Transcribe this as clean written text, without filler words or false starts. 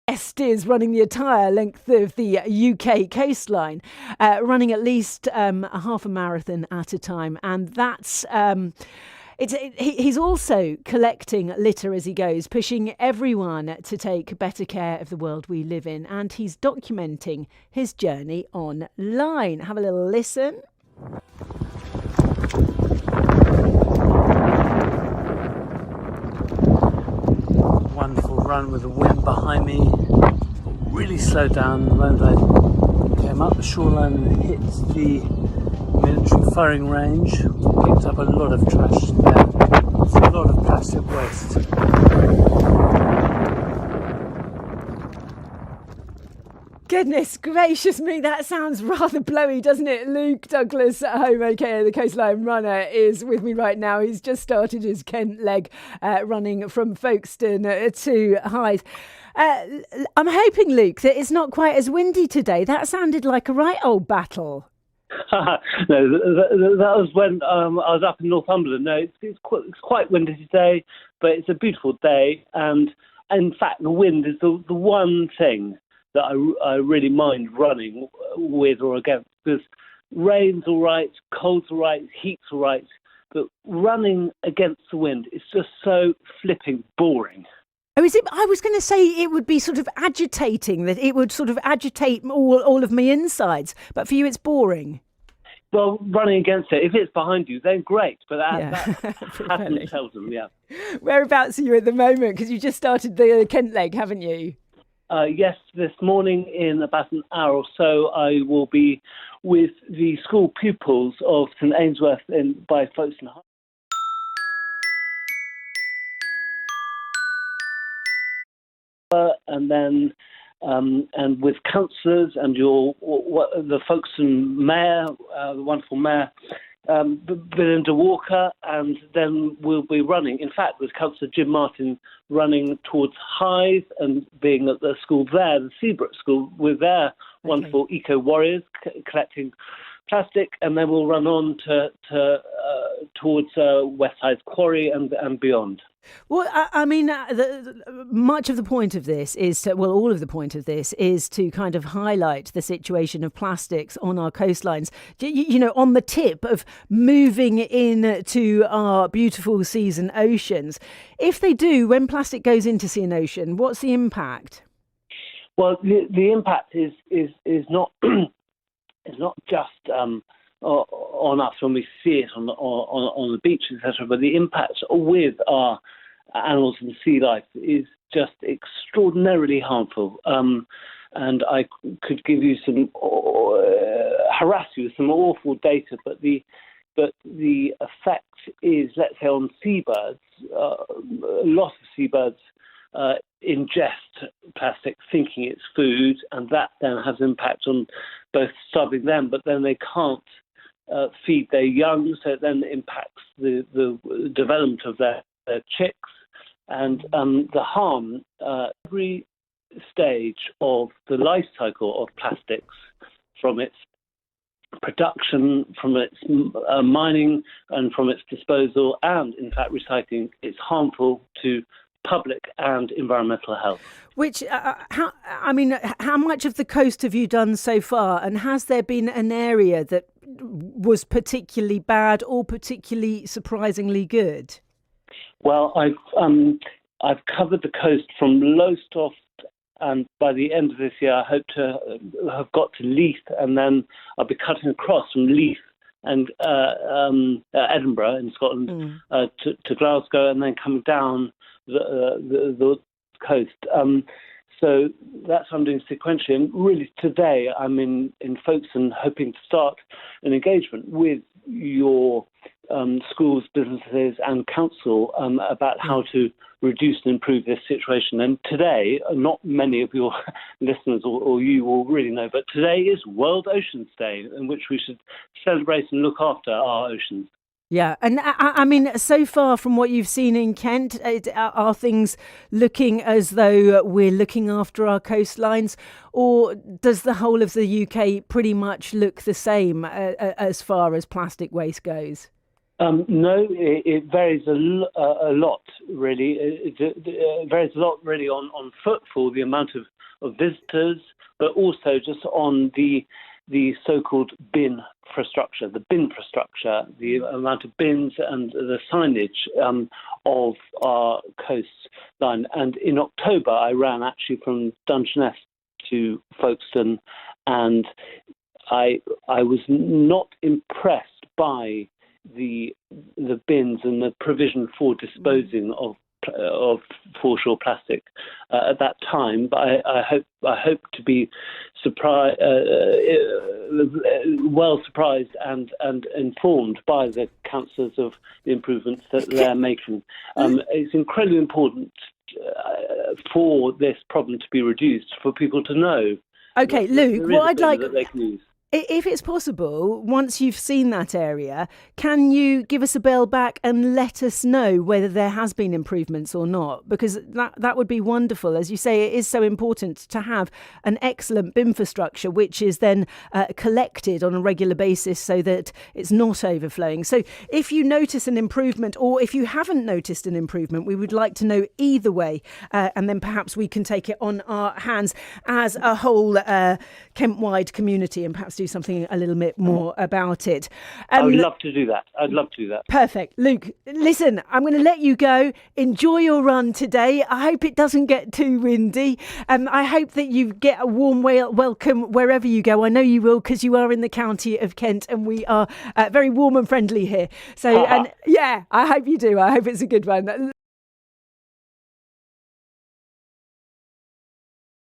is running the entire length of the UK coastline, running at least a half a marathon at a time. And he's also collecting litter as he goes, pushing everyone to take better care of the world we live in. And he's documenting his journey online. Have a little listen. Wonderful run with the wind behind me. Really slowed down the moment I came up the shoreline and hit the military firing range. Picked up a lot of trash there. It's a lot of plastic waste. Goodness gracious me, that sounds rather blowy, doesn't it? Luke Douglas at home, aka the Coastline Runner, is with me right now. He's just started his Kent leg running from Folkestone to Hythe. I'm hoping, Luke, that it's not quite as windy today. That sounded like a right old battle. No, that was when I was up in Northumberland. No, it's quite windy today, but it's a beautiful day. And in fact, the wind is the one thing that I really mind running with or against, because rain's all right, cold's all right, heat's all right, but running against the wind is just so flipping boring. Oh, is it? I was going to say it would be sort of agitating, that it would sort of agitate all of my insides, but for you it's boring. Well, running against it, if it's behind you, then great, but that hasn't tells them, yeah. Whereabouts are you at the moment? Because you just started the Kent leg, haven't you? Yes, this morning in about an hour or so, I will be with the school pupils of St Ainsworth by Folkestone. And then, and with councillors and the Folkestone mayor, the wonderful mayor, Belinda Walker, and then we'll be running. In fact, with Councillor Jim Martin running towards Hythe and being at the school there, the Seabrook School, with their wonderful eco warriors collecting plastic, and then we'll run on towards West Hythe Quarry and beyond. Well, I mean, much of the point of this is all of the point of this is to kind of highlight the situation of plastics on our coastlines, you know, on the tip of moving into our beautiful seas and oceans. If they do, when plastic goes into sea and ocean, what's the impact? Well, the impact is not is not just on us when we see it on the beach, etc. But the impact with our animals and sea life is just extraordinarily harmful. And I could give you harass you with some awful data, but the effect is, let's say, on seabirds. A lot of seabirds ingest plastic thinking it's food, and that then has impact on both starving them, but then they can't feed their young, so it then impacts the development of their chicks, and the harm every stage of the life cycle of plastics, from its production, from its mining, and from its disposal, and in fact recycling, is harmful to public and environmental health. Which, how much of the coast have you done so far? And has there been an area that was particularly bad or particularly surprisingly good? Well, I've covered the coast from Lowestoft, and by the end of this year, I hope to have got to Leith, and then I'll be cutting across from Leith and Edinburgh in Scotland to Glasgow, and then coming down the coast. So that's what I'm doing sequentially. And really today I'm in Folkestone, hoping to start an engagement with your schools, businesses and council about how to reduce and improve this situation. And today, not many of your listeners or you will really know, but today is World Oceans Day, in which we should celebrate and look after our oceans. Yeah, and I mean, so far from what you've seen in Kent, are things looking as though we're looking after our coastlines, or does the whole of the UK pretty much look the same as far as plastic waste goes? No, it varies a lot, really. It varies a lot, really, on footfall, the amount of of visitors, but also just on the so-called bin infrastructure, the amount of bins and the signage of our coastline. And in October, I ran actually from Dungeness to Folkestone, and I was not impressed by the bins and the provision for disposing of foreshore plastic at that time, but I hope to be well surprised and informed by the councillors of the improvements that they're making. It's incredibly important for this problem to be reduced, for people to know. Okay, Luke, what I'd like that they can use. If it's possible, once you've seen that area, can you give us a bell back and let us know whether there has been improvements or not? Because that would be wonderful. As you say, it is so important to have an excellent bin infrastructure, which is then collected on a regular basis so that it's not overflowing. So if you notice an improvement, or if you haven't noticed an improvement, we would like to know either way. And then perhaps we can take it on our hands as a whole Kent-wide community and perhaps do something a little bit more about it. I would love to do that. I'd love to do that. Perfect. Luke, listen, I'm going to let you go. Enjoy your run today. I hope it doesn't get too windy. I hope that you get a warm welcome wherever you go. I know you will, because you are in the county of Kent and we are very warm and friendly here. So, and yeah, I hope you do. I hope it's a good one.